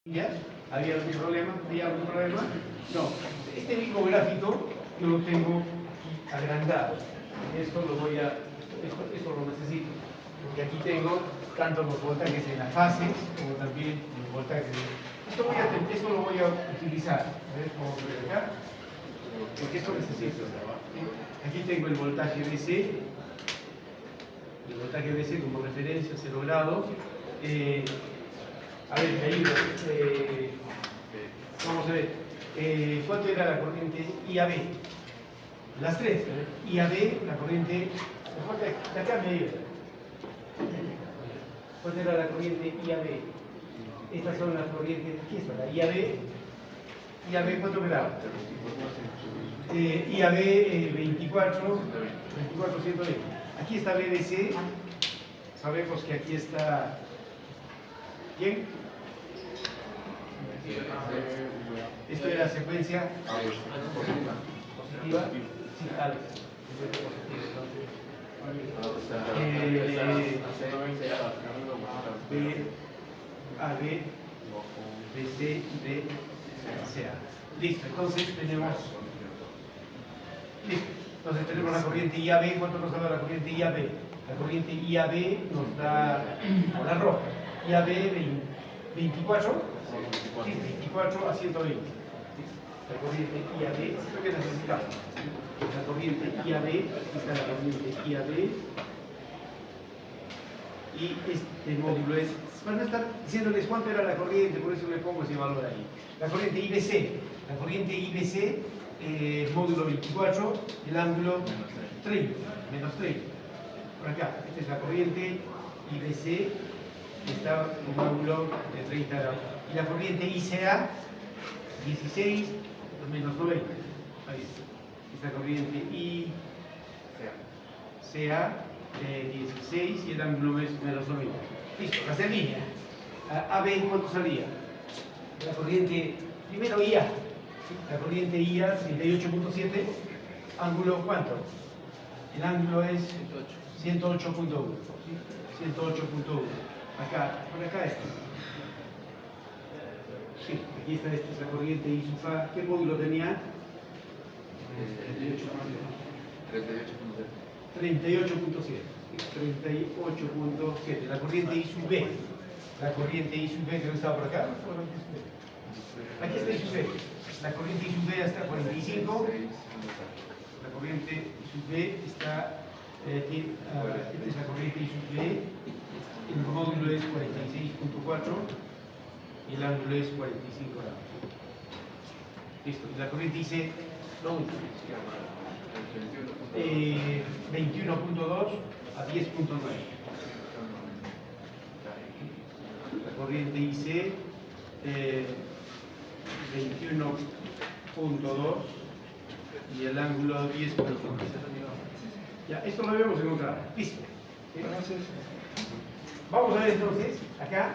¿Ya? ¿Había algún problema? ¿Había algún problema? No. Este mismo gráfico yo lo tengo agrandado. Esto lo necesito. Porque aquí tengo tanto los voltajes en las fases como también los voltajes. Esto lo voy a utilizar. A ver cómo se ve acá. Porque esto necesito. Aquí tengo el voltaje DC. El voltaje DC como referencia, 0 grados. A ver, me ayuda. Vamos a ver. ¿Cuánto era la corriente IAB? Las tres. IAB, la corriente. De acá me ayuda. ¿Cuánto era la corriente IAB? Estas son las corrientes. Aquí está la IAB. IAB, ¿cuánto me da? IAB 24, 120. Aquí está BBC. Sabemos que aquí está. ¿Quién? Esto era secuencia positiva. Sí, Alex. B, A, B, B, C, D, C, A. Listo, entonces tenemos. Listo, entonces tenemos la corriente IAB. ¿Cuánto nos da la corriente IAB? La corriente IAB nos da la roja. IAB 24, sí, 24 a 120. La corriente IAB, es lo que necesitamos. La corriente IAB, aquí está la corriente IAB. Y este módulo es, van a estar diciéndoles cuánto era la corriente, por eso le pongo ese valor ahí. La corriente IBC, la corriente IBC, módulo 24, el ángulo 30, menos 30. Por acá, esta es la corriente IBC. Está un ángulo de 30 grados. Y la corriente ICA, 16 menos 90. Ahí está. Esta corriente ICA, 16 y el ángulo es menos 90. Listo, hacer línea. AB, ¿cuánto salía? La corriente, primero IA. La corriente IA, 38.7. ¿Ángulo cuánto? El ángulo es 108.1. 108.1. Acá, por acá está. Sí, aquí está esta es la corriente I sub A. ¿Qué módulo tenía? 38.7. 38.7. La corriente I sub B. La corriente I sub B que no estaba por acá. Aquí está I sub B. La corriente I sub B está 45. La corriente I sub B está. Esta es la corriente I sub B. El módulo es 46.4 y el ángulo es 45 grados. Listo. La corriente dice 21.2 a 10.9. La corriente dice 21.2 y el ángulo 10.9. Ya, esto lo habíamos encontrado. Listo. Entonces, vamos a ver entonces, acá,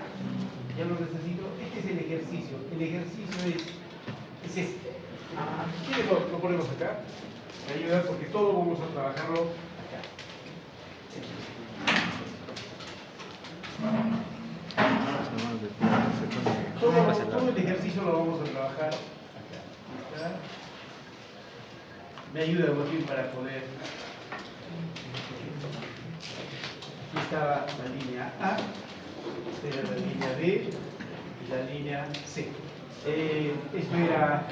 ya lo necesito, este es el ejercicio. El ejercicio es este. Si quieres lo ponemos acá, me ayuda porque todo vamos a trabajarlo acá. Todo el ejercicio lo vamos a trabajar acá. Me ayuda Joaquín para poder. Aquí estaba la línea A, esta era la línea B y la línea C. Esto era.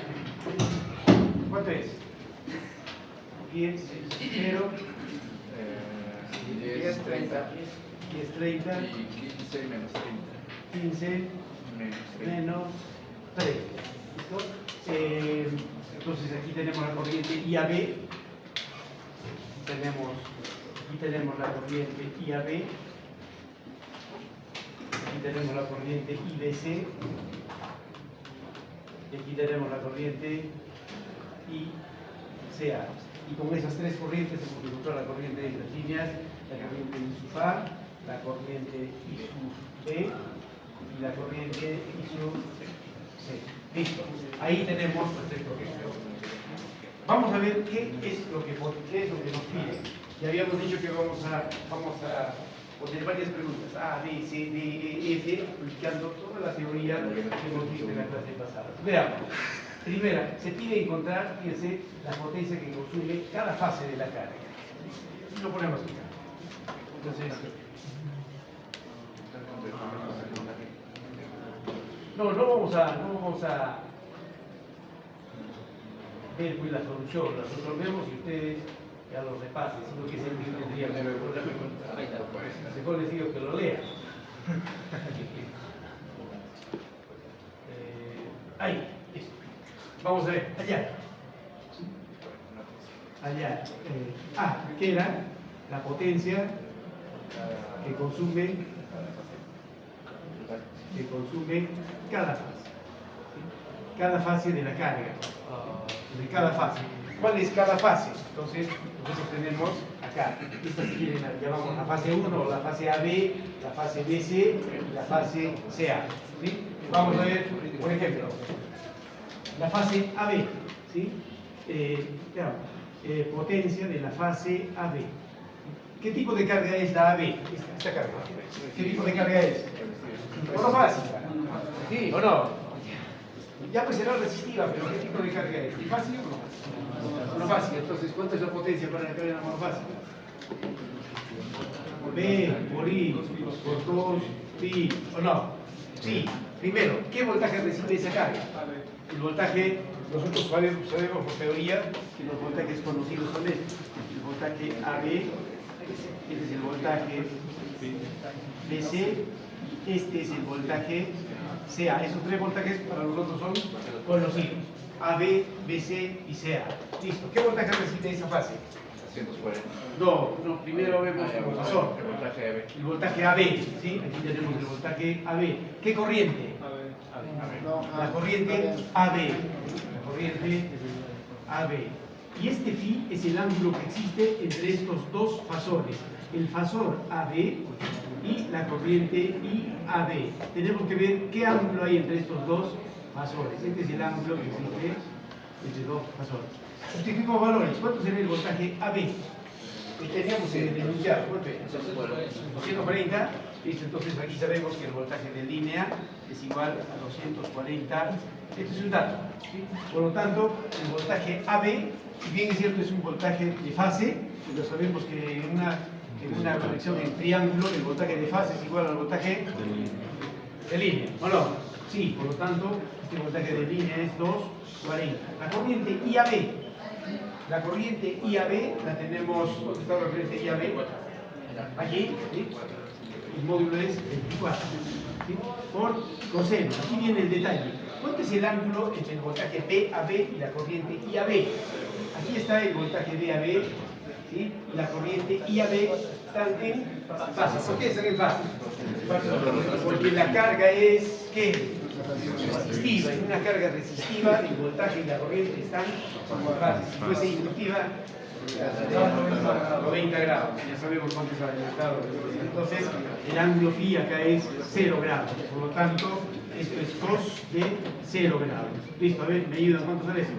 ¿Cuánto es? 10, 0, 10, 30. 10, 30. Y 15 menos 30. 15 menos 3. ¿Listo? Entonces aquí tenemos la corriente IAB. Aquí tenemos la corriente IAB. Aquí tenemos la corriente IBC. Y aquí tenemos la corriente ICA. Y con esas tres corrientes hemos encontrado la corriente de las líneas, la corriente I sub A, la corriente I sub B y la corriente I sub C. Listo. Ahí tenemos las tres corrientes. Vamos a ver qué es lo que nos pide. Ya habíamos dicho que vamos a poner varias preguntas, A, B, C, D, E, F, aplicando toda la teoría que hemos visto en la clase pasada. Veamos. Primera, se pide encontrar, fíjense, la potencia que consume cada fase de la carga. Lo ponemos acá. Entonces, no vamos a ver pues, la solución, la resolvemos y ustedes ya lo repasen, sino que siempre tendría que ver mejor les digo que lo lean. Ahí, listo. Vamos a ver, allá. Allá. ¿Qué era? La potencia que consume cada fase. Cada fase de la carga. De cada fase. ¿Cuál es cada fase? Entonces, nosotros tenemos acá. Esta si quieren la llamamos la fase 1, la fase AB, la fase BC, la fase CA. ¿Sí? Vamos a ver, por ejemplo, la fase AB. ¿Sí? Potencia de la fase AB. ¿Qué tipo de carga es la AB? Esta carga. ¿Qué tipo de carga es? Monofásica. ¿Sí o no? Ya pues será resistiva, pero ¿qué tipo de carga es? ¿Trifásica o monofásica? Monofásica. Entonces, ¿cuánto es la potencia para la carga monofásica? B por I por 2 pi, ¿o no? Sí. Primero, ¿qué voltaje recibe esa carga? El voltaje, nosotros sabemos por teoría que los voltajes conocidos son estos. El voltaje AB, este es el voltaje BC, este es el voltaje CA. Esos tres voltajes para nosotros son conocidos. AB, BC y CA. Listo. ¿Qué voltaje recibe esa fase? 240. No, primero vemos el fasor. El voltaje AB. El voltaje AB, ¿sí? Aquí tenemos el voltaje AB. ¿Qué corriente? La corriente AB. La corriente AB. Y este phi es el ángulo que existe entre estos dos fasores. El fasor AB y la corriente IAB. Tenemos que ver qué ángulo hay entre estos dos fasores. Este es el ángulo que existe entre dos fasores. Sustituimos valores. ¿Cuánto será el voltaje AB? Que teníamos en el enunciado. ¿Cuánto es? 240. Listo, entonces aquí sabemos que el voltaje de línea es igual a 240. Este es un dato. ¿Sí? Por lo tanto, el voltaje AB, si bien es cierto es un voltaje de fase, pero sabemos que en una conexión en triángulo el voltaje de fase es igual al voltaje de línea. ¿O no? Sí, por lo tanto, este voltaje de línea es 240. La corriente IAB. La corriente IAB la tenemos, ¿dónde está la corriente IAB? Aquí, ¿sí? El módulo es 24, ¿sí? Por coseno. Aquí viene el detalle. ¿Cuánto es el ángulo entre el voltaje BAB y la corriente IAB? Aquí está el voltaje BAB, ¿sí? Y la corriente IAB están en fase. ¿Por qué están en fase? Porque la carga es, ¿qué? Resistiva. En una carga resistiva, el voltaje y la corriente están en fase. Si fuese inductiva, 90 grados. Ya sabemos cuánto es el estado. Entonces, el ángulo phi acá es 0 grados. Por lo tanto, esto es cos de 0 grados. Listo, a ver, ¿me ayudan? ¿Cuánto sale esto?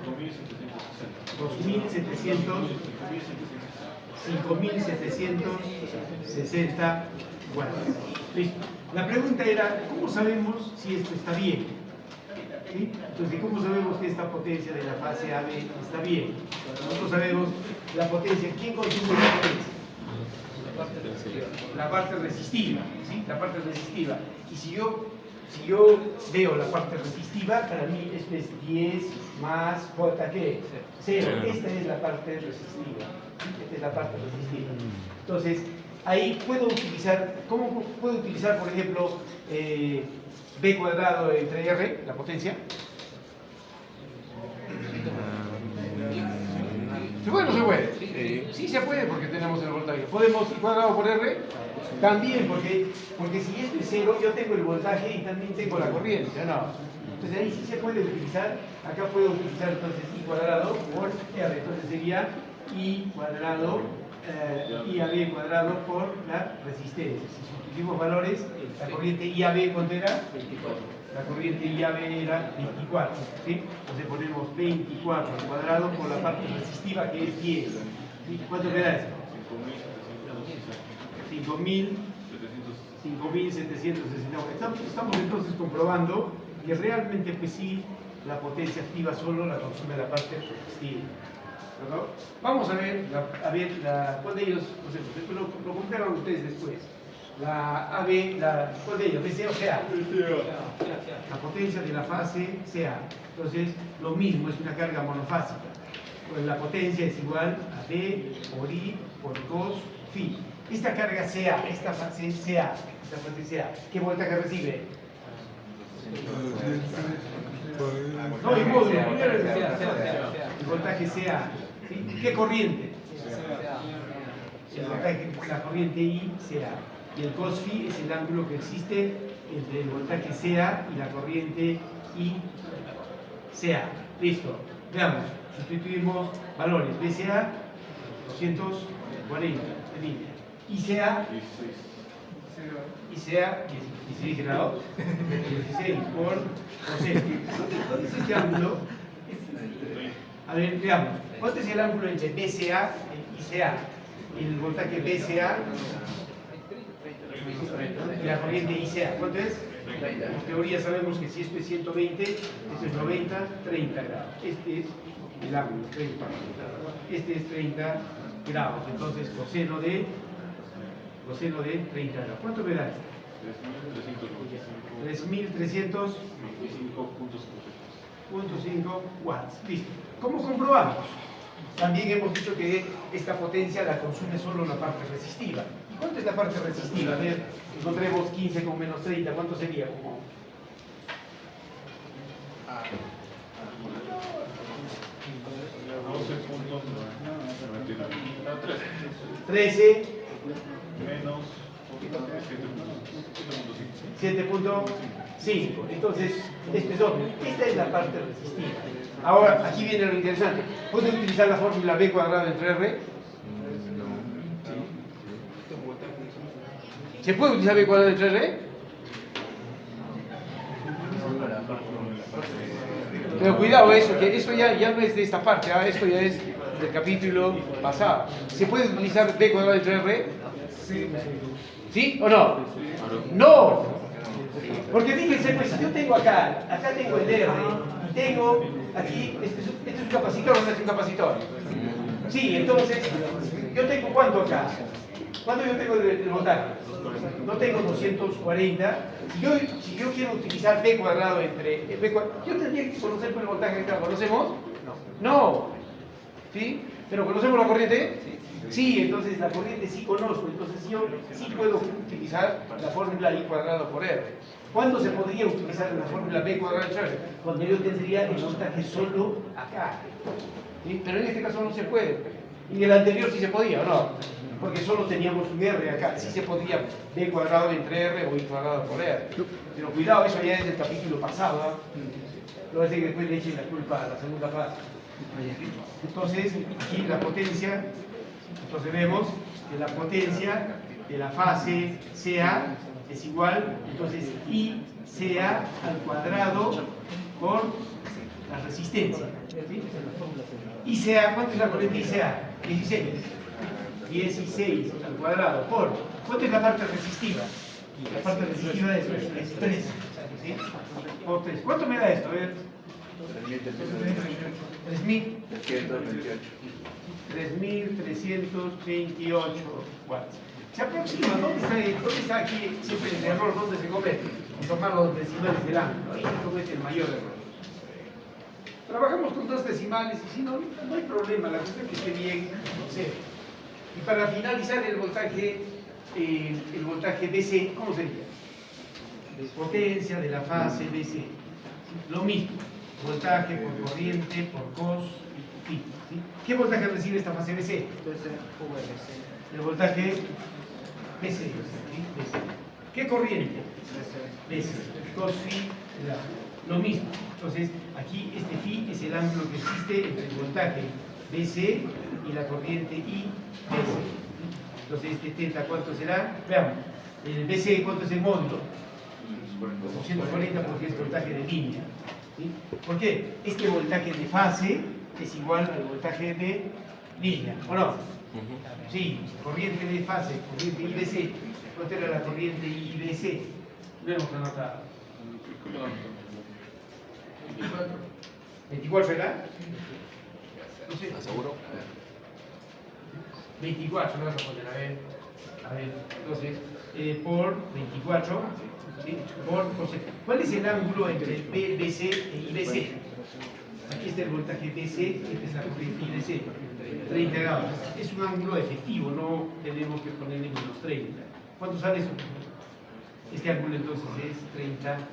5.760 watts. Listo. La pregunta era, ¿cómo sabemos si esto está bien? ¿Sí? Entonces, ¿cómo sabemos que esta potencia de la fase AB está bien? Nosotros sabemos la potencia. ¿Quién consume la potencia? La parte resistiva. ¿Sí? La parte resistiva. Y si yo veo la parte resistiva, para mí esto es 10 más J, ¿qué? 0. Esta es la parte resistiva. Esta es la parte resistiva. Entonces, ahí puedo utilizar, ¿cómo puedo utilizar, por ejemplo, B cuadrado entre R, la potencia? ¿Se puede o no se puede? Sí se puede porque tenemos el voltaje. ¿Podemos ir cuadrado por R? También, porque si esto es 0, yo tengo el voltaje y también tengo la corriente, ¿no? Entonces ahí sí se puede utilizar, acá puedo utilizar entonces I cuadrado por R, entonces sería I cuadrado, IAB cuadrado por la resistencia. Si sustituimos valores, la corriente IAB, ¿cuánto era? 24. La corriente IAB era 24, ¿sí? Entonces ponemos 24 al cuadrado por la parte resistiva que es 10. ¿Sí? ¿Cuánto me da esto? 5.000 5.760. Estamos entonces comprobando que realmente pues sí, la potencia activa solo la consume la parte resistiva. ¿No? Vamos a ver, ¿cuál de ellos? No sé, lo comprueban ustedes después. La AB, ¿cuál de ellos? BC o CA. La potencia de la fase CA. Entonces, lo mismo, es una carga monofásica. Pues la potencia es igual a B por I por cos phi. Esta carga CA, esta fase CA, ¿qué voltaje recibe? No, el módulo, primero el voltaje CA. ¿Sí? ¿Qué corriente? La corriente I CA. Y el cos phi es el ángulo que existe entre el voltaje CA y la corriente I CA. Listo. Veamos. Sustituimos valores. BCA 240 de línea. ICA 16 grados, 16 por coseno. ¿Cuál es este ángulo? A ver, veamos. ¿Cuánto es el ángulo entre BCA y ICA? El voltaje BCA y la corriente ICA. ¿Cuánto es? En teoría sabemos que si esto es 120, esto es 90, 30 grados. Este es el ángulo, 30. Este es 30 grados. Entonces, coseno de 30 grados. ¿Cuánto me da esto? 3.300.5 watts. Listo. ¿Cómo comprobamos? También hemos dicho que esta potencia la consume solo la parte resistiva. ¿Y cuánto es la parte resistiva? A ver, encontremos 15 con menos 30. ¿Cuánto sería? 13 menos 7.5. Entonces, este es obvio. Esta es la parte resistiva. Ahora, aquí viene lo interesante. ¿Puedo utilizar la fórmula B cuadrado entre R? ¿Se puede utilizar B cuadrado entre R? Pero cuidado eso, que esto ya no es de esta parte, esto ya es del capítulo pasado. ¿Se puede utilizar B cuadrado entre R? ¿Sí o no? No. Porque fíjense, pues si yo tengo acá tengo el R, y tengo aquí, este es un capacitor o no es un capacitor. Sí, entonces, yo tengo ¿cuánto acá? ¿Cuánto yo tengo el voltaje? No tengo 240. Si yo quiero utilizar B cuadrado entre B cuadrado, yo tendría que conocer el voltaje acá. ¿Conocemos? No. ¿Sí? ¿Pero conocemos la corriente? Sí, entonces la corriente sí conozco. Entonces yo sí puedo utilizar la fórmula I cuadrado por R. ¿Cuándo se podría utilizar la fórmula B cuadrado entre R? Cuando yo tendría el voltaje solo acá. ¿Sí? Pero en este caso no se puede. En el anterior sí se podía, ¿o no? Porque solo teníamos un R acá. Sí se podía B cuadrado entre R o I cuadrado por R. Pero cuidado, eso ya es del capítulo pasado. Lo hace que después le echen la culpa a la segunda fase. Entonces, aquí la potencia, entonces vemos que la potencia de la fase CA es igual, entonces I CA al cuadrado por la resistencia. ¿Sí? ICA, ¿cuánto es la corriente ICA? 16. 16 al cuadrado por, ¿cuánto es la parte resistiva? La parte resistiva de esto es 3. ¿Sí? Por 3. ¿Cuánto me da esto? A ver. 3.328 watts. Se aproxima, ¿dónde está aquí siempre el error? ¿Dónde se comete? En tomar los decimales del ángulo. Ahí se comete el mayor error. Trabajamos con 2 decimales y si no, no hay problema, la cuestión es que esté bien, no sé. Y para finalizar el voltaje BC, ¿cómo sería? Potencia de la fase BC. Lo mismo, voltaje por corriente, por cos, ¿sí? ¿Qué voltaje recibe esta fase BC? El voltaje BC. ¿Sí? ¿Qué corriente? BC. Cos phi, lo mismo. Entonces, aquí este phi es el ángulo que existe entre el voltaje BC y la corriente I BC. Entonces, este θ, ¿cuánto será? Veamos. El BC, ¿cuánto es el módulo? 240 porque es voltaje de línea. ¿Sí? ¿Por qué? Este voltaje de fase es igual al voltaje de línea, ¿o no? Sí, corriente de fase, corriente IBC. ¿Cuánto era la corriente IBC? Lo hemos anotado. 24 era. No sé. ¿Seguro? 24 lo vas a poner, a ver, entonces, por 24, ¿sí? ¿Cuál es el ángulo entre BC e IBC? Aquí está el voltaje BC, esta es la corriente IBC, 30 grados. Es un ángulo efectivo, no tenemos que ponerle menos 30. ¿Cuánto sale eso? Este ángulo entonces es 30 grados.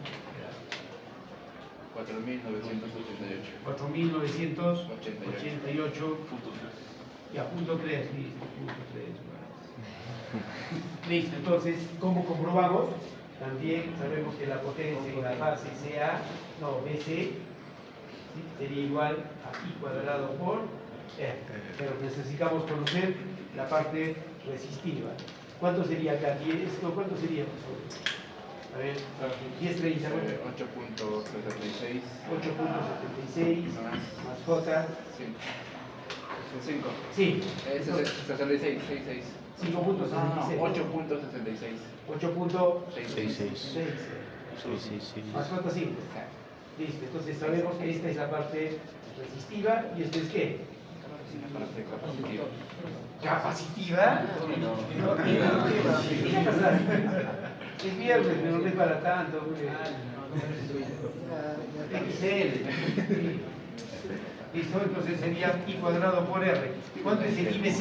4.988. 4.988. Ya, punto 3, listo, punto 3. Listo, entonces, ¿cómo comprobamos? También sabemos que la potencia en la fase BC, ¿sí? Sería igual a I cuadrado por R. Pero necesitamos conocer la parte resistiva. ¿Cuánto sería acá? ¿Esto cuánto sería? A ver, 1030, bueno. 8.76 8.76 más J. 5. Sí. 66, 66. 5.66. 8.66. 8.66. Más J 5. Listo, entonces sabemos que esta es la parte resistiva y esto es ¿qué? ¿Capacitiva? ¿Qué pasa? Es viernes, pero no es para tanto. XL. Listo, entonces sería I cuadrado por R. ¿Cuánto es el IBC?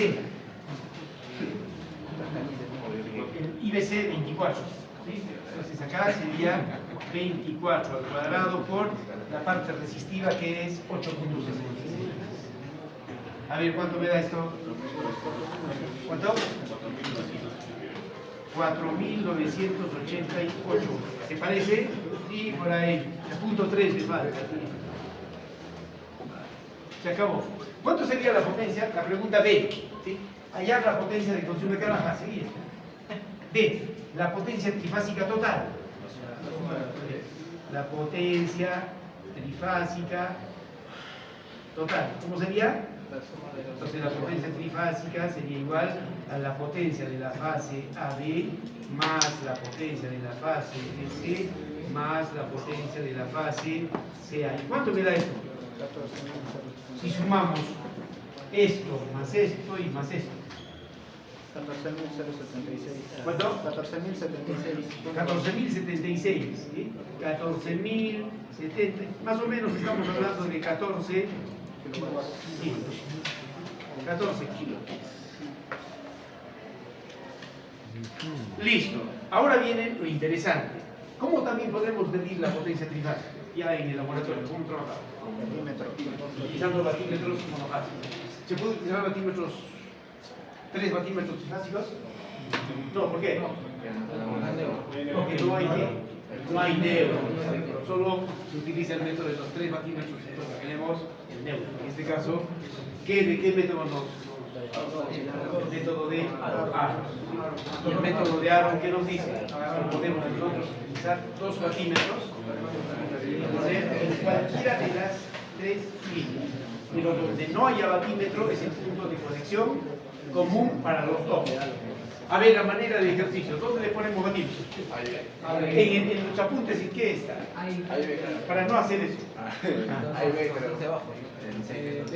El IBC 24. ¿Sí? Entonces acá sería 24 al cuadrado por la parte resistiva que es 8.66. A ver, ¿cuánto me da esto? ¿Cuánto? 4.988. ¿Se parece? Sí, por ahí. El punto 3 me falta. Se acabó. ¿Cuánto sería la potencia? La pregunta B. ¿Sí? Hallar la potencia de consumo de cada fase. B. La potencia trifásica total. La potencia trifásica total. ¿Cómo sería? Entonces la potencia trifásica sería igual a la potencia de la fase AB más la potencia de la fase BC más la potencia de la fase CA. ¿Y cuánto me da esto? Si sumamos esto más esto y más esto. 14.076. ¿Cuánto? 14.076. 14.076, ¿sí? 14.070, más o menos estamos hablando de 14 kilos. 14 kilos. Listo. Ahora viene lo interesante. ¿Cómo también podemos medir la potencia trifásica? Ya en el laboratorio, ¿cómo trabajamos? Utilizando batímetros monofásicos. ¿Se puede utilizar batímetros, 3 batímetros trifásicos? No, ¿por qué? Porque no hay neutro. Solo se utiliza el método de los 3 batímetros. Entonces tenemos el neutro. En este caso, ¿de qué método nos? El método de Aaron. Y el método de Aaron, ¿qué nos dice? Podemos nosotros utilizar 2 batímetros en cualquiera de las 3 líneas. Pero donde no haya batímetro es el punto de conexión común para los dos. A ver, la manera de ejercicio, ¿dónde le ponemos batímetro? En los apuntes, ¿en qué está? Ahí ve, claro. Para no hacer eso. Ahí ve, pero B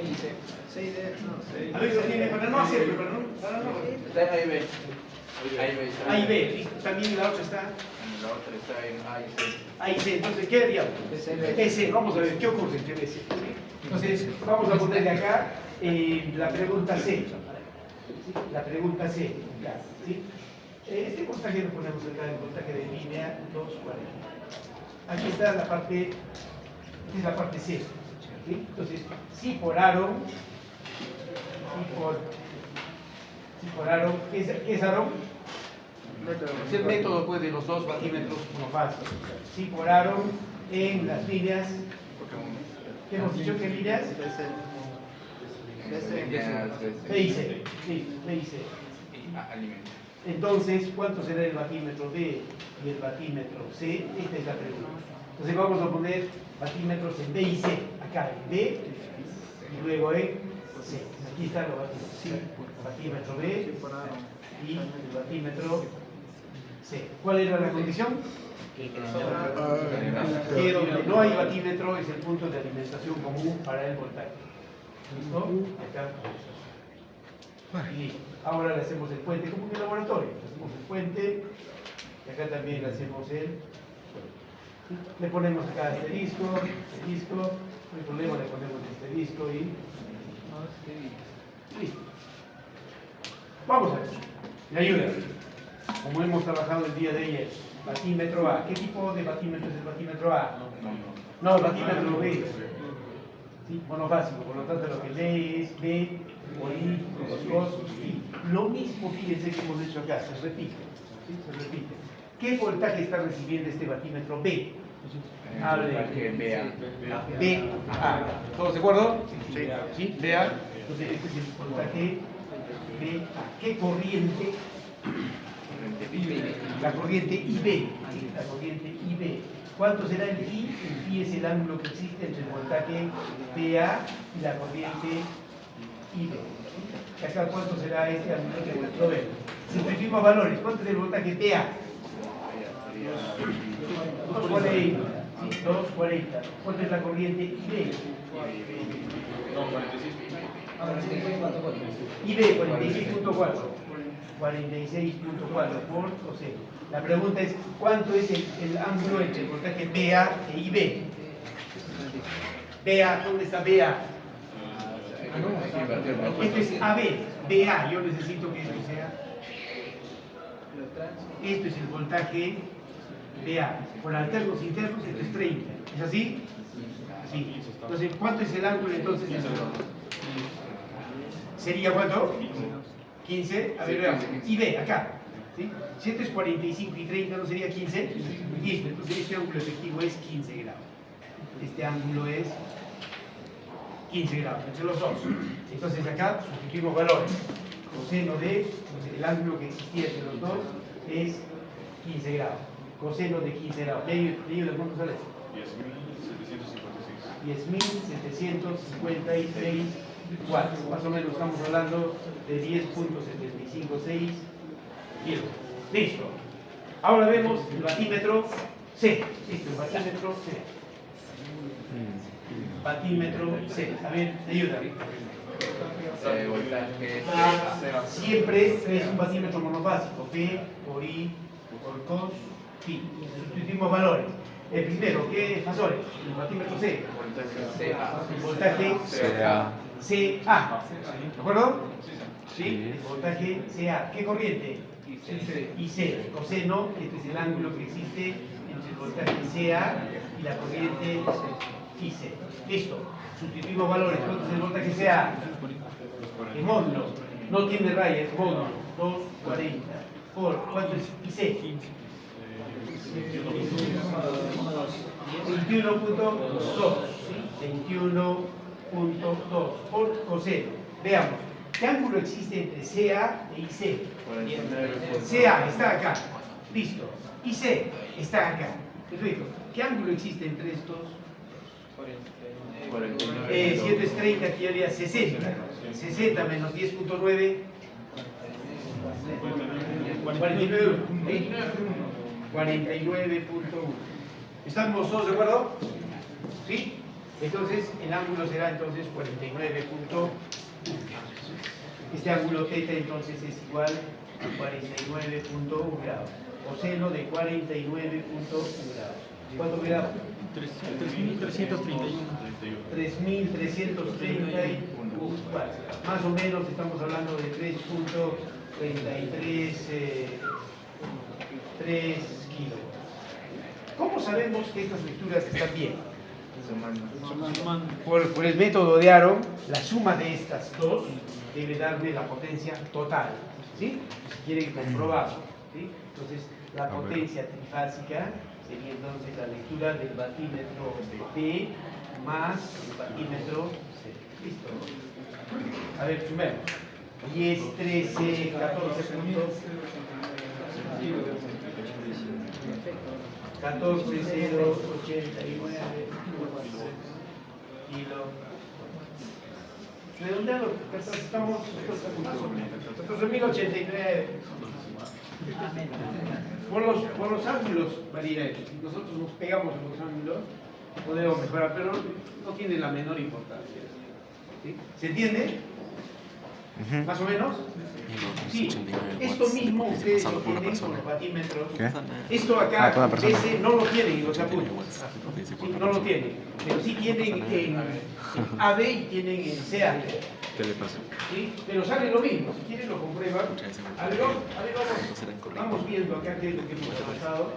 y C. 6D, no, 6. A ver, lo tiene para no hacerlo, para no. está en ahí ve. Ahí ve. Ahí ve, listo. También la otra está. La otra está en A y C. Ahí sí, entonces, ¿qué haríamos? BC, vamos a ver, ¿qué ocurre entre BC? Entonces, vamos a ponerle acá la pregunta C. ¿Sí? La pregunta C, ya, ¿sí? Este voltaje lo ponemos acá, el voltaje de línea 240. Aquí está la parte, esta es la parte C. ¿Sí? Entonces, si por Aaron, ¿qué es Aaron? Es el método pues, de los 2 batímetros monofásicos. Si por Aaron en las líneas, ¿qué hemos dicho? ¿Qué líneas? B y C. Sí, B y C. Alimento. Entonces, ¿cuánto será el batímetro B y el batímetro C? Esta es la pregunta. Entonces vamos a poner batímetros en B y C. Acá en B y luego en C. C. Aquí está el batímetro B y el batímetro C. ¿Cuál era la condición? Que donde no hay batímetro es el punto de alimentación común para el voltaje. ¿Listo? Acá. Y listo. Ahora le hacemos el puente como en el laboratorio. Le hacemos el puente y acá también le hacemos el. Le ponemos acá asterisco, no hay problema, le ponemos asterisco y. Listo. Vamos a ver. Me ayuda. Como hemos trabajado el día de ayer. Batímetro A. ¿Qué tipo de batímetro es el batímetro A? No, el batímetro B. ¿Sí? Monofásico. Por lo tanto, lo que lee es B, por I, cos, phi. Lo mismo, fíjense que hemos hecho acá. Se repite. ¿Sí? Se repite. ¿Qué voltaje está recibiendo este batímetro B? Hable. BA. ¿Todos de acuerdo? Sí. ¿Sí? BA. Entonces, este es el voltaje BA. ¿Qué corriente? La corriente IB. La corriente IB. ¿Cuánto será el phi? El phi es el ángulo que existe entre el voltaje BA y la corriente IB. ¿Y acá cuánto será este ángulo? Lo vemos. Simplificamos valores. ¿Cuánto es el voltaje BA? 240. 240. ¿Cuánto es la corriente IB? IB 46.4. 46.4 por coseno. La pregunta es, ¿cuánto es el ángulo entre el voltaje BA e IB? BA, ¿dónde está BA? Esto es AB, BA, yo necesito que esto sea. Esto es el voltaje BA. Por alternos internos, esto es 30. ¿Es así? Sí. Entonces, ¿cuánto es el ángulo entonces? ¿Sería cuánto? 15. A ver, veamos. IB, acá. ¿Sí? Si esto es 45 y 30, ¿no sería 15? Listo. Entonces, este ángulo efectivo es 15 grados. Este ángulo es 15 grados, entre los dos. Entonces, acá sustituimos valores. Coseno de, el ángulo que existía entre los dos es 15 grados. Coseno de 15 grados. ¿De cuánto sale? 10.756 watts. Más o menos estamos hablando de 10.756 kilos. Listo. Ahora vemos el batímetro C. Listo, el batímetro C. Batímetro C. A ver, te ayuda. Siempre es un batímetro monofásico. P por I por cos phi. Sustituimos valores. El primero, ¿qué fasores? El batímetro C. El voltaje CA. ¿De acuerdo? Sí. El voltaje CA. ¿Qué corriente? IC. Coseno, este es el ángulo que existe entre el voltaje CA y la corriente IC. Listo. Sustituimos valores. ¿Cuánto es el voltaje CA? El módulo. No tiene raya, es módulo. 240. Por, ¿cuánto es IC? 21.2. 21.2 por coseno. Veamos, ¿qué ángulo existe entre CA e IC? CA está acá. Listo. IC está acá. Perfecto. ¿Qué ángulo existe entre estos? 100 es 30, aquí había 60. 60 menos 10.9. 49. 49.1. ¿Estamos todos de acuerdo? ¿Sí? Entonces, el ángulo será entonces 49.1. Este ángulo θ entonces es igual a 49.1 grados. Coseno de 49.1 grados. ¿Cuánto queda? 3.331. 3.331 watts. Más o menos estamos hablando de 3.33 3 kilos. ¿Cómo sabemos que estas lecturas están bien? Por el método de Aaron, la suma de estas dos debe darme la potencia total. ¿Sí? Si quieren comprobarlo. ¿Sí? Entonces, la potencia trifásica sería entonces la lectura del batímetro B más el batímetro C. Listo. A ver, sumemos. 10, 13, 14 puntos. 14,089 kilo redondeando, estamos más o menos, 14.089. Por los ángulos varía eso. Si nosotros nos pegamos en los ángulos, podemos mejorar, pero no tiene la menor importancia. ¿Sí? ¿Se entiende? ¿Más o menos? Sí. Esto mismo ustedes lo tienen con los batímetros. Esto acá, ese no lo tienen en los apuntes. Sí, no lo tienen. Pero sí tienen en AB y tienen en CA. ¿Qué le pasa? ¿Sí? Pero sale lo mismo. Si quieren lo comprueban. A ver, vamos viendo acá qué es lo que hemos avanzado.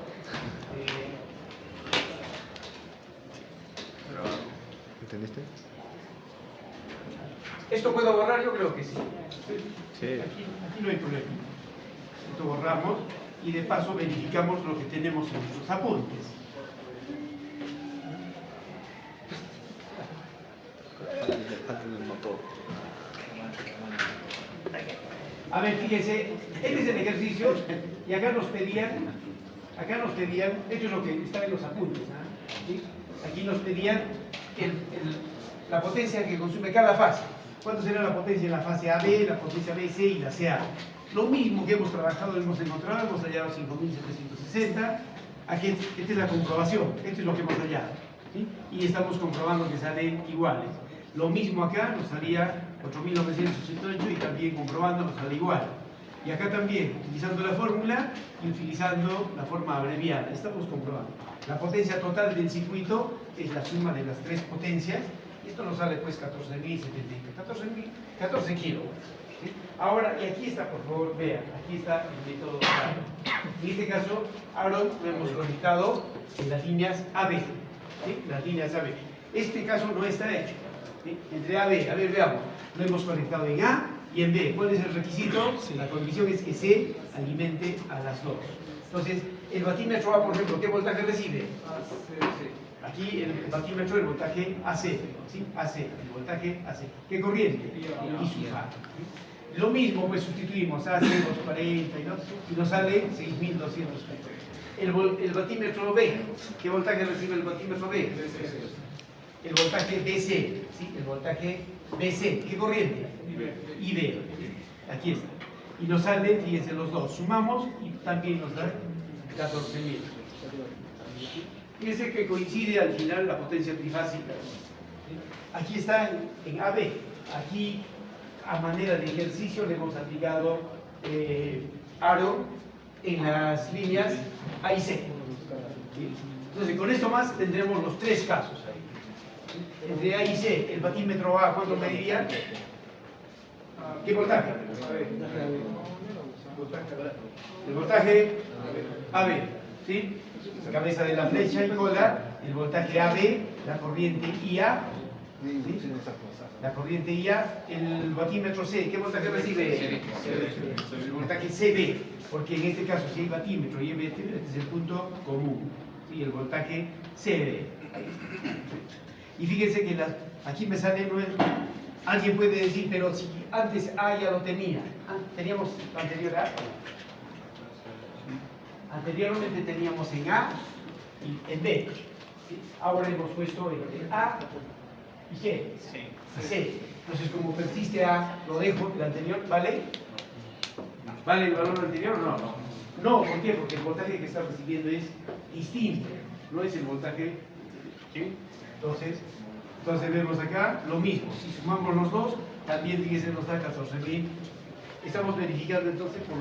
¿Entendiste? ¿Esto puedo borrar? Yo creo que sí. Sí. Aquí no hay problema. Esto borramos y de paso verificamos lo que tenemos en nuestros apuntes. A ver, fíjense, este es el ejercicio y acá nos pedían, esto es lo que está en los apuntes, ¿sí? Aquí nos pedían la potencia que consume cada fase. ¿Cuánto será la potencia en la fase AB, la potencia BC y la CA? Lo mismo que hemos trabajado, hemos encontrado, hemos hallado 5.760. Aquí, esta es la comprobación, esto es lo que hemos hallado, ¿sí? Y estamos comprobando que salen iguales. Lo mismo acá nos salía 4.968 y también comprobando nos sale igual. Y acá también, utilizando la fórmula y utilizando la forma abreviada, estamos comprobando. La potencia total del circuito es la suma de las tres potencias. Y esto nos sale pues 14 kilowatts. ¿Sí? Ahora, y aquí está, por favor, vean, aquí está el método Aaron. En este caso, Aaron lo hemos conectado en las líneas AB. ¿Sí? Las líneas AB. Este caso no está hecho. ¿Sí? Entre AB, a ver, veamos, lo hemos conectado en A y en B. ¿Cuál es el requisito? La condición es que C alimente a las dos. Entonces, el batímetro A, por ejemplo, ¿qué voltaje recibe? Aquí el batímetro, el voltaje AC, ¿sí? AC, el voltaje AC. ¿Qué corriente? Y su A. ¿Sí? Lo mismo, pues sustituimos AC 240 y nos sale 6.200. El batímetro B, ¿qué voltaje recibe el batímetro B? El voltaje BC, ¿sí? El voltaje BC, ¿qué corriente? IB. Aquí está. Y nos sale, fíjense los dos, sumamos y también nos da 14.000. Fíjense que coincide al final la potencia trifásica. Aquí está en AB. Aquí, a manera de ejercicio, le hemos aplicado aro en las líneas A y C. ¿Sí? Entonces, con esto más tendremos los tres casos ahí. Entre A y C, el batímetro A, ¿cuánto mediría? ¿Qué voltaje? El voltaje AB, ¿sí? Cabeza de la flecha y cola, el voltaje AB, la corriente IA, ¿sí? La corriente IA, el batímetro C, ¿qué voltaje recibe? El voltaje CB, porque en este caso si hay batímetro y este es el punto común, ¿sí? El voltaje CB. Y fíjense que aquí me sale, alguien puede decir, pero si antes A ya lo tenía, teníamos anterior A. Anteriormente teníamos en A y en B. ¿Sí? Ahora hemos puesto en A y G. C. Entonces, como persiste A, lo dejo, el anterior, ¿vale? ¿Vale el valor anterior o no? No, ¿por qué? Porque el voltaje que está recibiendo es distinto, no es el voltaje. ¿Sí? Entonces vemos acá lo mismo. Si sumamos los dos, también fíjense nos da 14.000. Estamos verificando entonces por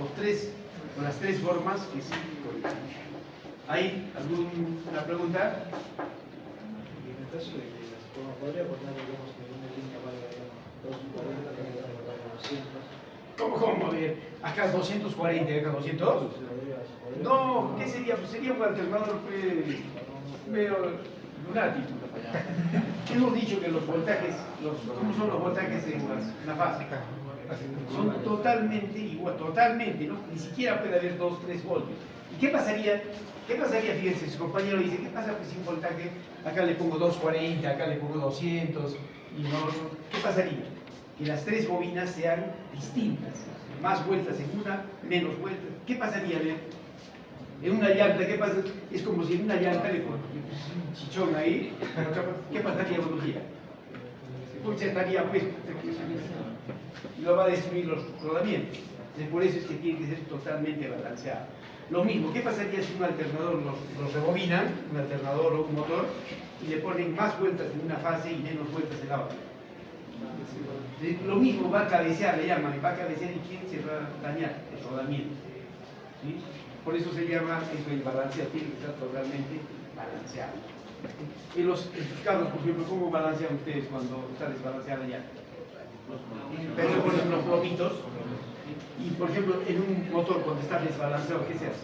las tres formas que sí. ¿Hay alguna pregunta? En el caso de que podría poner, digamos, que una línea valga 240, que valga 200. ¿Cómo? A ver, acá 240 y acá 200. No, ¿qué sería? Pues sería un alternador medio lunático. Hemos dicho que los voltajes, ¿cómo son los voltajes en la fase? Son totalmente igual, totalmente, ¿no? Ni siquiera puede haber 2-3 voltios. ¿Y qué pasaría? Fíjense, su compañero dice, ¿qué pasa pues si un voltaje, acá le pongo 240, acá le pongo 200, y no, ¿qué pasaría? Que las tres bobinas sean distintas, más vueltas en una, menos vueltas. ¿Qué pasaría? A ver, en una llanta, ¿qué pasa? Es como si en una llanta le pones un chichón ahí, ¿qué pasaría cuando gira? pues ya estaría puesto. Y lo va a destruir los rodamientos. Entonces, por eso es que tiene que ser totalmente balanceado. Lo mismo, ¿qué pasaría si un alternador los rebobinan, un alternador o un motor, y le ponen más vueltas en una fase y menos vueltas en la otra? Lo mismo va a cabecear, le llaman, va a cabecear y ¿quién se va a dañar? El rodamiento. ¿Sí? Por eso se llama eso el balanceado, tiene que estar totalmente balanceado. En sus carros, por ejemplo, ¿cómo balancean ustedes cuando está desbalanceada ya? Pero le ponen los plomitos. Y por ejemplo, en un motor cuando está desbalanceado, ¿qué se hace?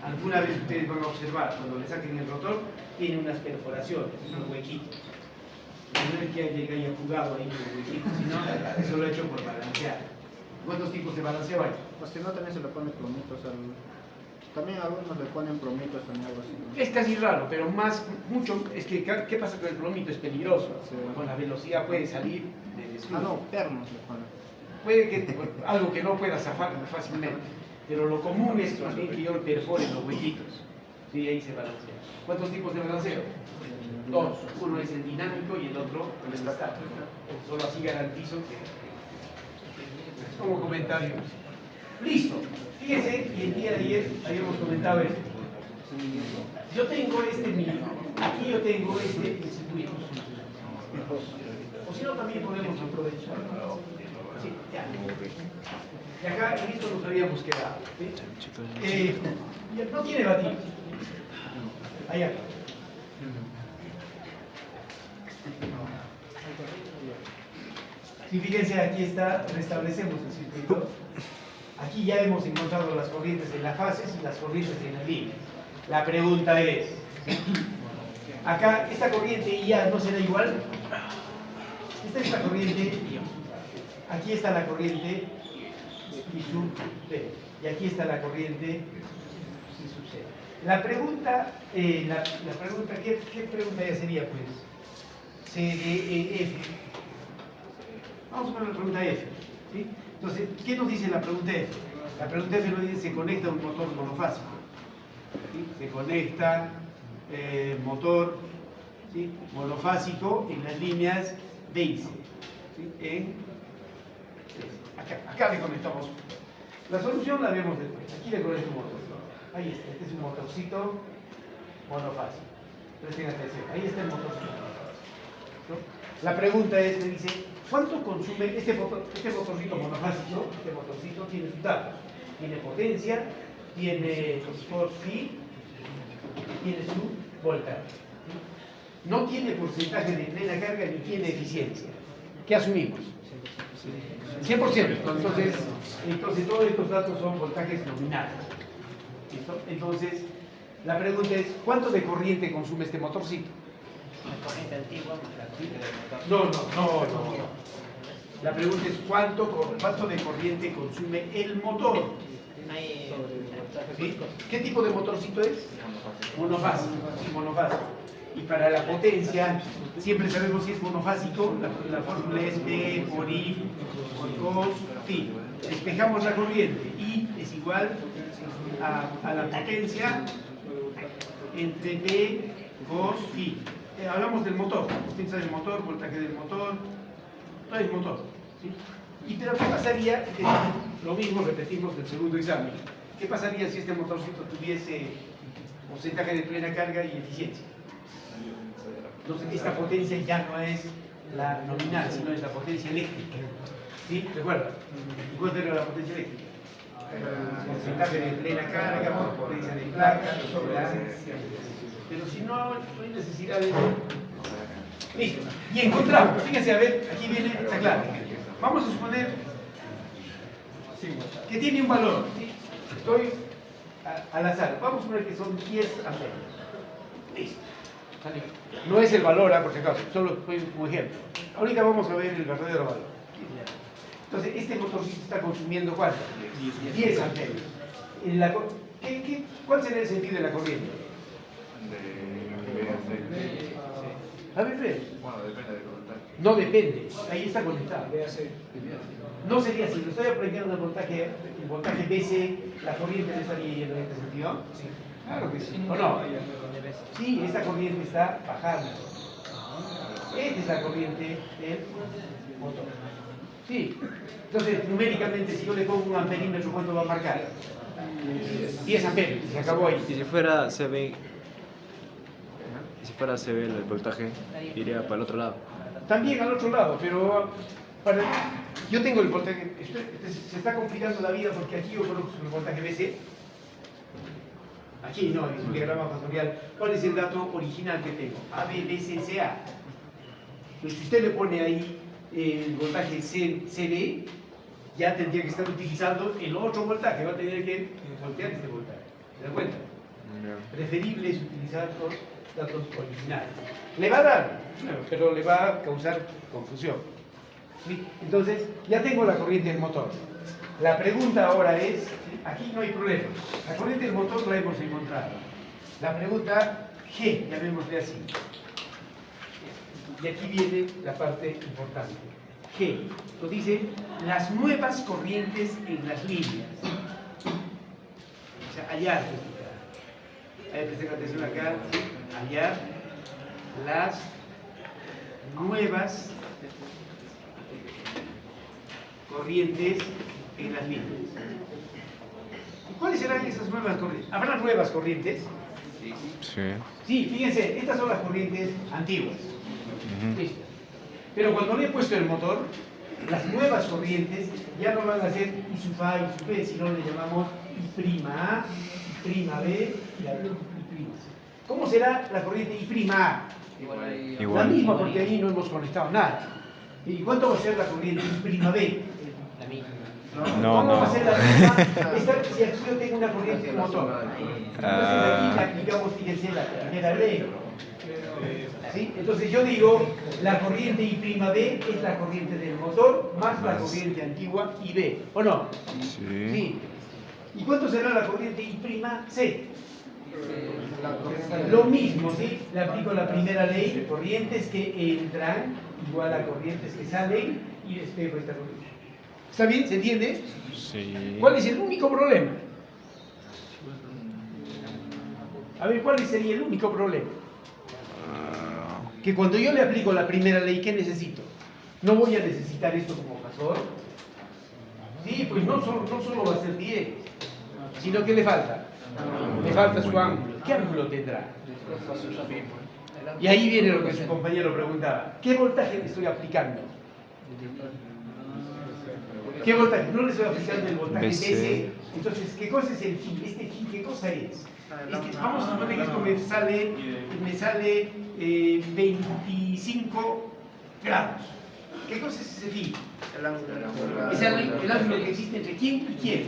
Alguna vez ustedes van a observar, cuando le saquen el rotor, tiene unas perforaciones, unos huequitos. No es que haya jugado ahí los huequitos, sino eso lo he hecho por balancear. ¿Cuántos tipos de balanceo hay? Pues si no, también se le pone plomitos también algunos le ponen plomitos también algo así, ¿no? Es casi raro, pero mucho, es que ¿qué pasa con el plomito? Es peligroso. Sí. Con la velocidad puede salir de desvío. No, pernos le ponen. Puede que algo que no pueda zafar fácilmente, pero lo común es más bien que yo perfore los huequitos. Sí, ahí se balancea. ¿Cuántos tipos de balanceo? Dos. Uno es el dinámico y el otro el estático. Solo así garantizo que... Como comentario. Listo. Fíjense, y el día de ayer habíamos comentado esto. Yo tengo este mínimo. Aquí yo tengo este circuito. O si no, también podemos aprovechar. Sí, ya. Y acá en esto nos habíamos quedado. ¿Sí? No tiene batido. Allá. Si fíjense, aquí está, restablecemos el circuito. Aquí ya hemos encontrado las corrientes en las fases y las corrientes en las líneas. La pregunta es, acá esta corriente ya no será igual. Esta es la corriente, aquí está la corriente I sub B, y aquí está la corriente I sub C. La pregunta, ¿qué pregunta ya sería pues? C, D, E, F. Vamos a poner la pregunta F. ¿Sí? Entonces, ¿qué nos dice la pregunta F? La pregunta F nos dice, se conecta un motor monofásico. ¿Sí? Se conecta motor, ¿sí?, monofásico en las líneas B y C. ¿Sí? Acá le conectamos. La solución la vemos después. Aquí le conecto un motor. Ahí está, este es un motorcito monofásico. Presten atención, ahí está el motorcito monofásico. La pregunta es, me dice, ¿cuánto consume este motorcito monofásico? Este motorcito tiene sus datos. Tiene potencia, tiene force phi, tiene su voltaje. No tiene porcentaje de plena carga ni tiene eficiencia. ¿Qué asumimos? 100%. Entonces todos estos datos son voltajes nominales. ¿Listo? Entonces, la pregunta es, ¿cuánto de corriente consume este motorcito? La corriente antigua más la corriente del motor. No. La pregunta es, ¿cuánto de corriente consume el motor? Hay ¿Sí? ¿Qué tipo de motorcito es? Monofásico. Sí, monofásico. Y para la potencia, siempre sabemos si es monofásico, la fórmula es P por I por cos phi. Despejamos la corriente. I es igual a la potencia entre P cos phi. Hablamos del motor, potencia del motor, voltaje del motor, todo el motor. ¿Sí? Pero ¿qué pasaría? Lo mismo repetimos del segundo examen. ¿Qué pasaría si este motorcito tuviese porcentaje de plena carga y eficiencia? Entonces esta potencia ya no es la nominal, sino es la potencia eléctrica. ¿Sí? ¿Recuerda? ¿Y cuánto era la potencia eléctrica? Porcentaje de plena carga, potencia de placa, pero si no hay necesidad de... Listo. Y encontramos, fíjense, a ver, aquí viene, está claro. Vamos a suponer que tiene un valor. ¿Sí? Estoy al azar. Vamos a suponer que son 10 amperios. Listo. No es el valor, por si acaso, solo estoy como ejemplo. Ahorita vamos a ver el verdadero valor. Entonces, este motorcito está consumiendo ¿cuánto? 10 amperios. ¿Cuál sería el sentido de la corriente? A ver, Bueno, depende del voltaje. no depende, ahí está conectado. No sería así, lo estoy aprendiendo el voltaje BC, la corriente no estaría yendo en este sentido. Sí. Claro que sí. ¿O no? Sí, esta corriente está bajando. Esta es la corriente del motor. Sí. Entonces, numéricamente, si yo le pongo un amperímetro, ¿cuánto va a marcar? 10 amperios. Se acabó ahí. Y si fuera CB, el voltaje, iría para el otro lado. También al otro lado, pero yo tengo el voltaje. Se está complicando la vida porque aquí yo conozco el voltaje BC. Aquí no, es un diagrama factorial. ¿Cuál es el dato original que tengo? AB, BC, CA. Entonces, si usted le pone ahí el voltaje CB, ya tendría que estar utilizando el otro voltaje. Va a tener que voltear este voltaje. ¿Se da cuenta? Preferible es utilizar los datos originales. Le va a dar, pero le va a causar confusión. ¿Sí? Entonces, ya tengo la corriente del motor. La pregunta ahora es, aquí no hay problema. La corriente del motor la hemos encontrado. La pregunta G, llamémosle así. Y aquí viene la parte importante. G, nos dice las nuevas corrientes en las líneas. O sea, hallar. Presten atención acá. Hallar las nuevas corrientes en las líneas. ¿Y cuáles serán esas nuevas corrientes? ¿Habrá nuevas corrientes? Sí. Sí, fíjense, estas son las corrientes antiguas. Estas. Pero cuando le he puesto el motor, las nuevas corrientes ya no van a ser I sub A, I sub B, sino le llamamos I''A, I''B y I''C. ¿Cómo será la corriente I''A? La misma, porque ahí no hemos conectado nada. ¿Y cuánto va a ser la corriente I''B? La misma. ¿Cómo va a ser la misma? Si aquí yo tengo una corriente motor. Entonces aquí la aplicamos, fíjense, la primera ley. ¿Sí? Entonces yo digo, la corriente I''B es la corriente del motor más la corriente antigua IB, ¿o no? Sí. Sí. ¿Y cuánto será la corriente I''C? Lo mismo, ¿sí? Le aplico la primera ley, corrientes que entran igual a corrientes que salen y despejo esta corriente. ¿Está bien? ¿Se entiende? Sí. ¿Cuál es el único problema? A ver, ¿cuál sería el único problema? Que cuando yo le aplico la primera ley, ¿qué necesito? No voy a necesitar esto como fasor. Sí, pues no solo va a ser 10, sino que le falta. Le falta su ángulo. ¿Qué ángulo tendrá? Y ahí viene lo que su compañero preguntaba. ¿Qué voltaje le estoy aplicando? ¿Qué voltaje? No le estoy aplicando el voltaje DC. Entonces, ¿qué cosa es el phi? ¿Este phi qué cosa es? Vamos a suponer que esto me sale 25 grados. ¿Qué cosa es ese phi? Es el ángulo que existe entre quién y quién.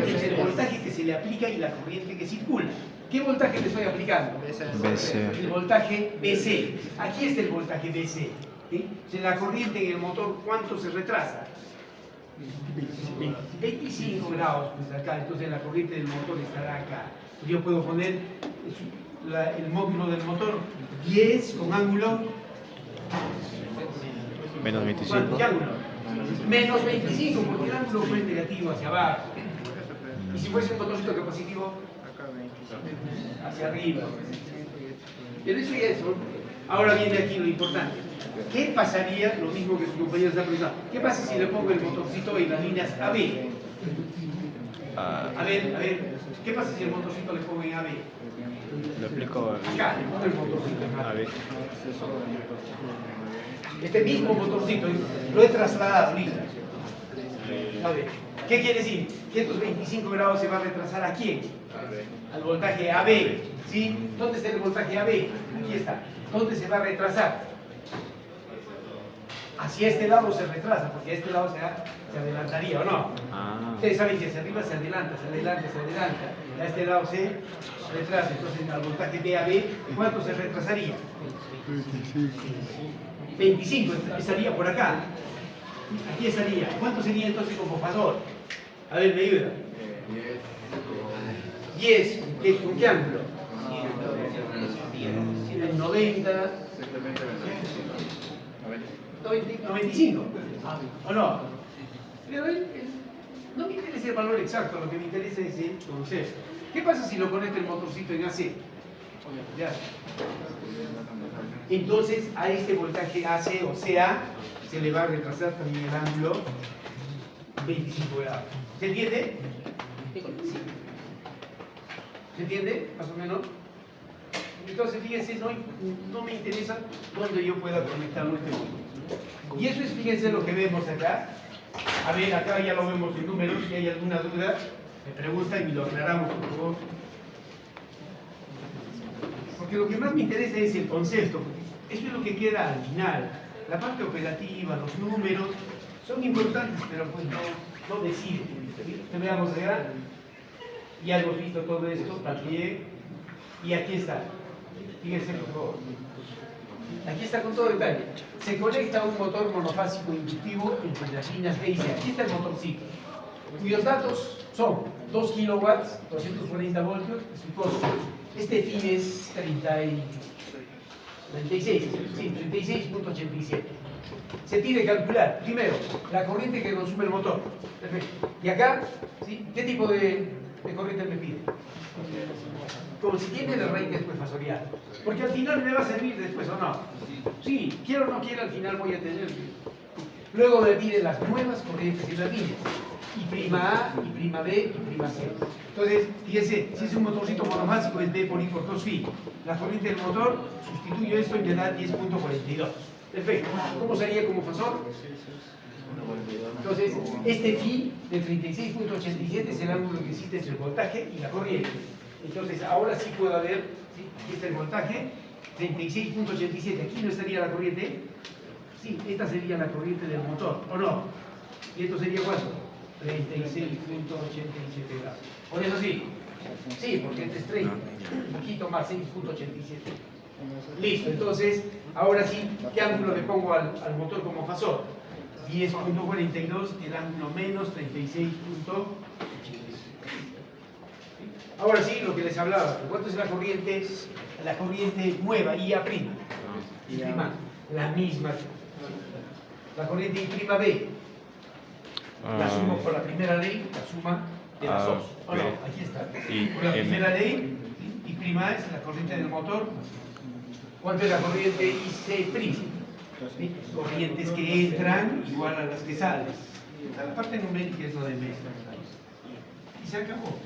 Es el voltaje que se le aplica y la corriente que circula. ¿Qué voltaje le estoy aplicando? BC. El voltaje BC. Aquí está el voltaje BC. ¿Sí? Si la corriente en el motor, ¿cuánto se retrasa? 25 grados, pues acá. Entonces la corriente del motor estará acá. Yo puedo poner el módulo del motor 10 con ángulo Menos 25. ¿qué ángulo? Menos 25, porque el ángulo fue negativo hacia abajo. Y si fuese un motorcito capacitivo, hacia arriba. Pero eso ya es. Ahora viene aquí lo importante. ¿Qué pasaría? Lo mismo que su compañero está preguntando. ¿Qué pasa si le pongo el motorcito en las líneas AB? A ver. ¿Qué pasa si el motorcito le pongo en AB? Le aplico Acá, le pongo el motorcito en a AB. ver. Este mismo motorcito lo he trasladado, listo. A ver, ¿qué quiere decir? Que estos 25 grados se va a retrasar ¿a quién? Al voltaje AB. ¿Sí? ¿Dónde está el voltaje AB? Aquí está. ¿Dónde se va a retrasar? Hacia este lado se retrasa, porque a este lado se adelantaría, ¿o no? Ustedes saben que hacia arriba se adelanta. Y a este lado se retrasa. Entonces, al voltaje BAB, ¿cuánto se retrasaría? 25, estaría por acá. Aquí estaría. ¿Cuánto sería entonces como fasor? A ver, me ayuda. 10. ¿Con qué ángulo? 90. 95. ¿O no? Pero no me interesa el valor exacto, lo que me interesa es el concepto. ¿Qué pasa si lo conecto el motorcito en AC? Ya. entonces a este voltaje AC o CA se le va a retrasar también el ángulo 25 grados. ¿Se entiende? Sí. ¿Se entiende? Más o menos. Entonces, fíjense, no me interesa dónde yo pueda conectarlo este punto. Y eso es, fíjense lo que vemos acá. A ver, acá ya lo vemos en números. Si hay alguna duda, me preguntan y lo aclaramos, por favor. Porque lo que más me interesa es el concepto. Eso es lo que queda al final. La parte operativa, los números, son importantes, pero pues no deciden. Que veamos acá. Ya hemos visto todo esto también. Y aquí está. Fíjense, por favor. Aquí está con todo detalle. Se conecta un motor monofásico inductivo entre las líneas B y C. Aquí está el motorcito, cuyos datos son 2 kilowatts, 240 voltios, es su costo. Este phi es 36.87. Se tiene que calcular, primero, la corriente que consume el motor. Perfecto. Y acá, ¿sí? ¿Qué tipo de corriente me pide? Como si tiene el raíz después fasorial. Porque al final me va a servir después o no. Sí, quiero o no quiero, al final voy a tener. Luego me pide las nuevas corrientes y las líneas. Y prima A, y prima B, y prima C. Entonces, fíjense, si es un motorcito monofásico es B por I por 2 phi. La corriente del motor, sustituyo esto y me da 10.42. Perfecto. ¿Cómo sería como fasor? Entonces, este phi de 36.87 es el ángulo que existe entre el voltaje y la corriente. Entonces, ahora sí puedo ver, ¿sí? Aquí está el voltaje, 36.87. Aquí no estaría la corriente. Sí, esta sería la corriente del motor, ¿o no? ¿Y esto sería cuánto? 36.87 grados. Por eso sí. Sí, porque este es 30. Un poquito más, 6.87. Listo, entonces, ahora sí, ¿qué ángulo le pongo al motor como fasor? 10.42, el ángulo menos 36.87. Ahora sí, lo que les hablaba, ¿cuánto es la corriente? La corriente nueva, IA'. I', la misma. La corriente I' B. La sumo por la primera ley, la suma de las dos. ¿O no? Aquí está. Por la primera ley, I' es la corriente del motor. ¿Cuánto es la corriente IC'? ¿Sí? Corrientes que entran igual a las que salen. La parte numérica es lo de menos. Y se acabó.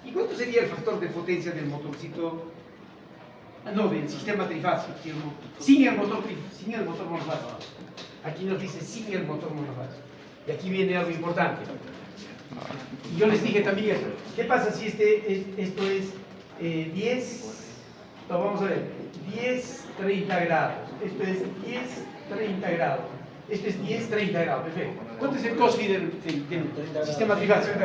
¿Y cuánto sería el factor de potencia del motorcito? No, del sistema trifásico. Sin el motor monofásico. Aquí nos dice sin el motor monofásico. Y aquí viene algo importante. Y yo les dije también esto. ¿Qué pasa si esto es 10? No, vamos a ver. 10-30 grados. Esto es 10-30 grados. Este es 10-30 grados. Perfecto. ¿Cuánto es el cos phi del sistema trifásico?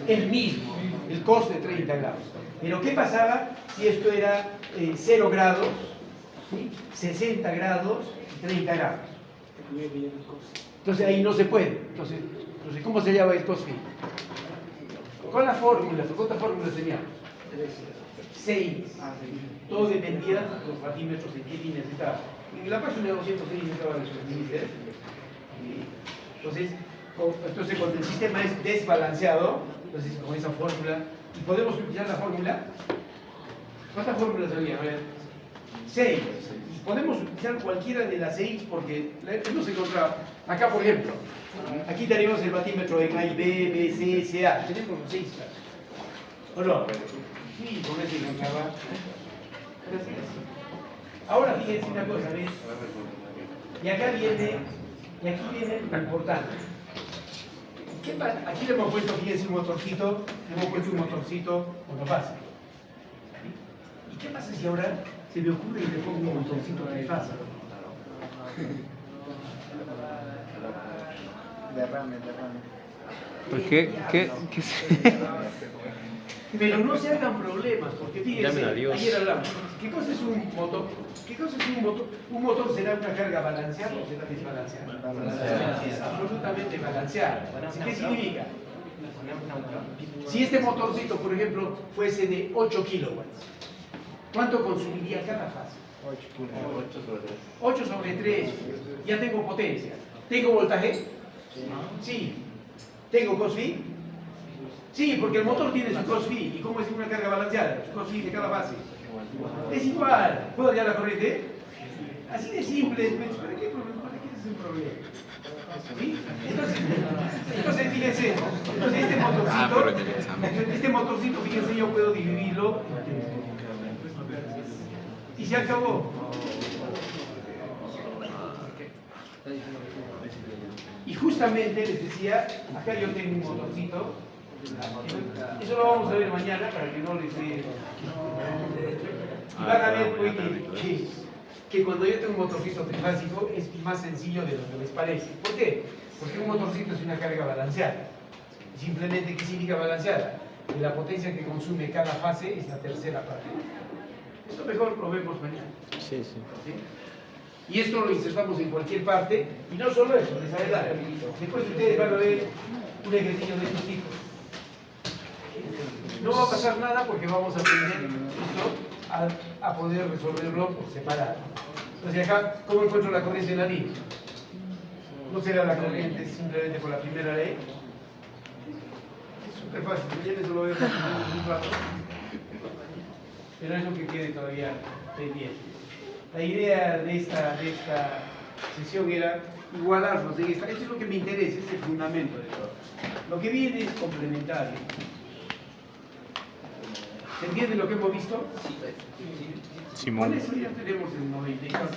El mismo. El cos de 30 grados. Pero ¿qué pasaba si esto era 0 grados, ¿sí? 60 grados y 30 grados? Entonces ahí no se puede. Entonces ¿cómo se llama el cos phi? Con las fórmulas. ¿Cuántas fórmulas teníamos? 6. Todo dependía de los batímetros en qué líneas estaba. En la página 206 estaban los límites. Entonces cuando el sistema es desbalanceado, entonces con esa fórmula, y podemos utilizar la fórmula. ¿Cuántas fórmulas había? A ver, 6. Podemos utilizar cualquiera de las 6 porque no se encontraba. Acá, por ejemplo, aquí tenemos el batímetro en A y B, B, C, CA. Tenemos los 6. ¿O no? Sí, con ese encontraba. Ahora fíjense una cosa, ¿ves? Y aquí viene lo importante. Aquí le hemos puesto, fíjense, un motorcito monofásico. ¿Y qué pasa si ahora se me ocurre y le pongo un motorcito trifásico? Derrame. ¿Por qué? ¿Qué? Pero no se hagan problemas, porque fíjense, ayer hablamos. ¿Qué cosa es un motor? ¿Un motor será una carga balanceada o será desbalanceada? Absolutamente balanceada. ¿Qué significa? Si este motorcito, por ejemplo, fuese de 8 kilowatts, ¿cuánto consumiría cada fase? 8 sobre 3. Ya tengo potencia. ¿Tengo voltaje? Sí. ¿Tengo cos phi? Sí, porque el motor tiene su cos phi. ¿Y cómo es una carga balanceada? Su cos phi de cada fase. Es igual. ¿Puedo hallar la corriente? Así de simple. ¿Para qué es un problema? ¿Sí? Entonces fíjense, este motorcito, fíjense, yo puedo dividirlo y se acabó. Y justamente les decía, acá yo tengo un motorcito, eso lo vamos a ver mañana para que no les dé. Y van a ver pues, que cuando yo tengo un motorcito trifásico es más sencillo de lo que les parece. ¿Por qué? Porque un motorcito es una carga balanceada. Simplemente, ¿qué significa balanceada? Que la potencia que consume cada fase es la tercera parte. Esto mejor lo vemos mañana. Sí, sí. ¿Sí? Y esto lo insertamos en cualquier parte, y no solo eso, les adelanto. Después ustedes van a ver un ejercicio de estos tipos. No va a pasar nada porque vamos a aprender esto a poder resolverlo por separado. Entonces acá, ¿cómo encuentro la corriente en la línea? No será la corriente simplemente por la primera ley. Es súper fácil, mañana eso lo vemos en un rato. Pero eso que quede todavía pendiente. La idea de esta sesión era igualarlos en esta. Esto es lo que me interesa, es el fundamento de todo. Lo que viene es complementario. ¿Se entiende lo que hemos visto? Simón. Con eso ya tenemos el 94.